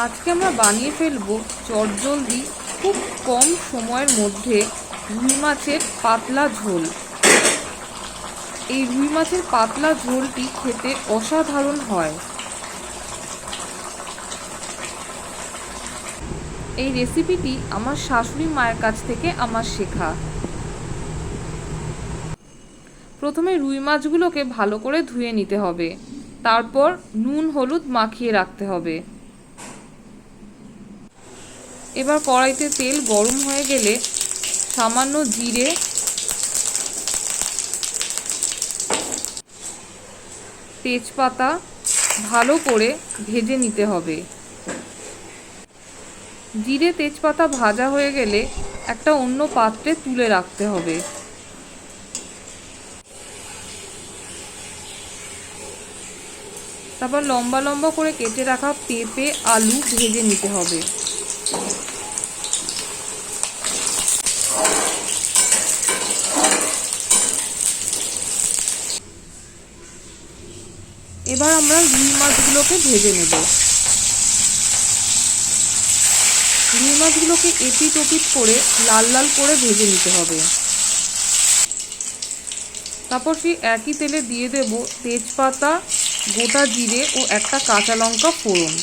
আজকে আমরা বানিয়ে ফেলবো চটজলদি খুব কম সময়ের মধ্যে রুই মাছের পাতলা ঝোল। এই রুই মাছের পাতলা ঝোলটি খেতে অসাধারণ হয়। এই রেসিপিটি আমার শাশুড়ি মায়ের কাছ থেকে আমার শেখা। প্রথমে রুই মাছগুলোকে ভালো করে ধুয়ে নিতে হবে, তারপর নুন হলুদ মাখিয়ে রাখতে হবে। এবার কড়াইতে তেল গরম হয়ে গেলে সামান্য জিরে, তেজপাতা ভালো করে ভেজে নিতে হবে। জিরে তেজপাতা ভাজা হয়ে গেলে একটা অন্য পাত্রে তুলে রাখতে হবে। তারপর লম্বা লম্বা করে কেটে রাখা পেঁপে আলু ভেজে নিতে হবে। এবার আমরা রুই মাছগুলোকে ভেজে নেব। রুই মাছগুলোকে এপিট ওপিট করে লাল লাল করে ভেজে নিতে হবে। তারপর সেই একই তেলে দিয়ে দেব তেজপাতা, গোটা জিরে ও একটা কাঁচা লঙ্কা ফোড়ন।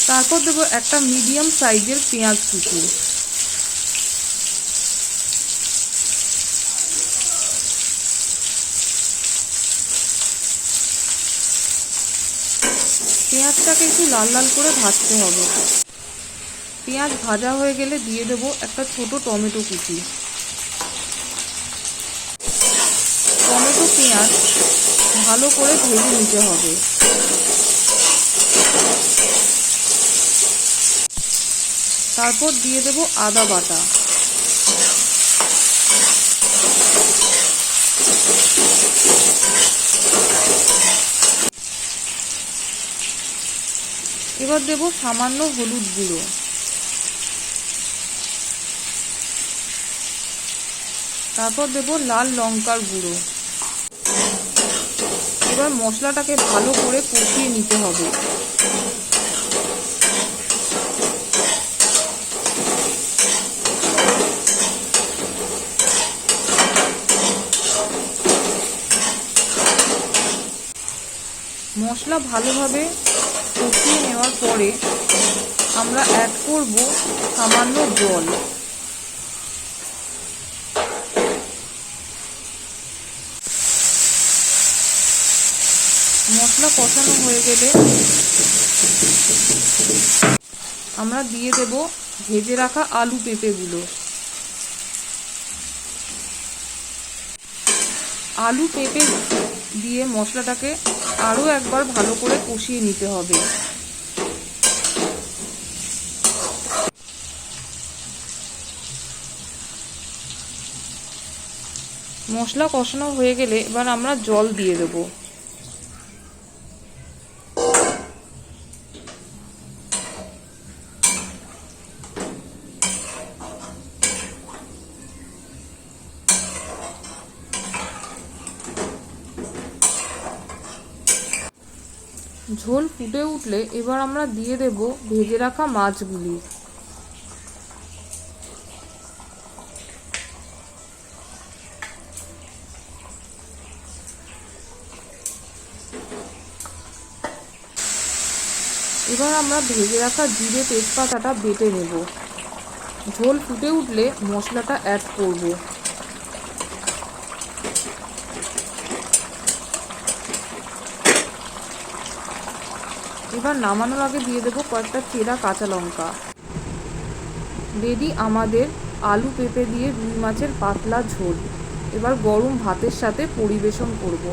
তারপর দেব একটা মিডিয়াম সাইজের পেঁয়াজ কুচি। পেঁয়াজটাকে একটু লাল লাল করে ভাজতে হবে। পেঁয়াজ ভাজা হয়ে গেলে দিয়ে দেব একটা ছোট টমেটো কুচি। টমেটো পেঁয়াজ ভালো করে ভেজে নিতে হবে। তারপর দিয়ে দেব আদা বাটা। এবার দেব সামান্য হলুদ গুঁড়ো। তারপর দেব লাল লঙ্কার গুঁড়ো। এবার মশলাটাকে ভালো করে কষিয়ে নিতে হবে। মশলা ভালোভাবে কষিয়ে নেওয়ার পরে আমরা অ্যাড করব সামান্য জল। মশলা কষানো হয়ে গেলে আমরা দিয়ে দেব ভেজে রাখা আলু পেঁপেগুলো। আলু পেঁপে দিয়ে মশলাটাকে আরও একবার ভালো করে কষিয়ে নিতে হবে। মশলা কষানো হয়ে গেলে এবার আমরা জল দিয়ে দেব। ঝোল ফুটে উঠলে এবার আমরা দিয়ে দেব ভেজে রাখা মাছগুলি। এবার আমরা ভেজে রাখা জিরে তেজপাতাটা বেটে নেব। ঝোল ফুটে উঠলে মশলাটা অ্যাড করব। এবার নামানোর আগে দিয়ে দেবো কয়েকটা চেরা কাঁচা লঙ্কা। রেডি আমাদের আলু পেঁপে দিয়ে রুই মাছের পাতলা ঝোল। এবার গরম ভাতের সাথে পরিবেশন করব।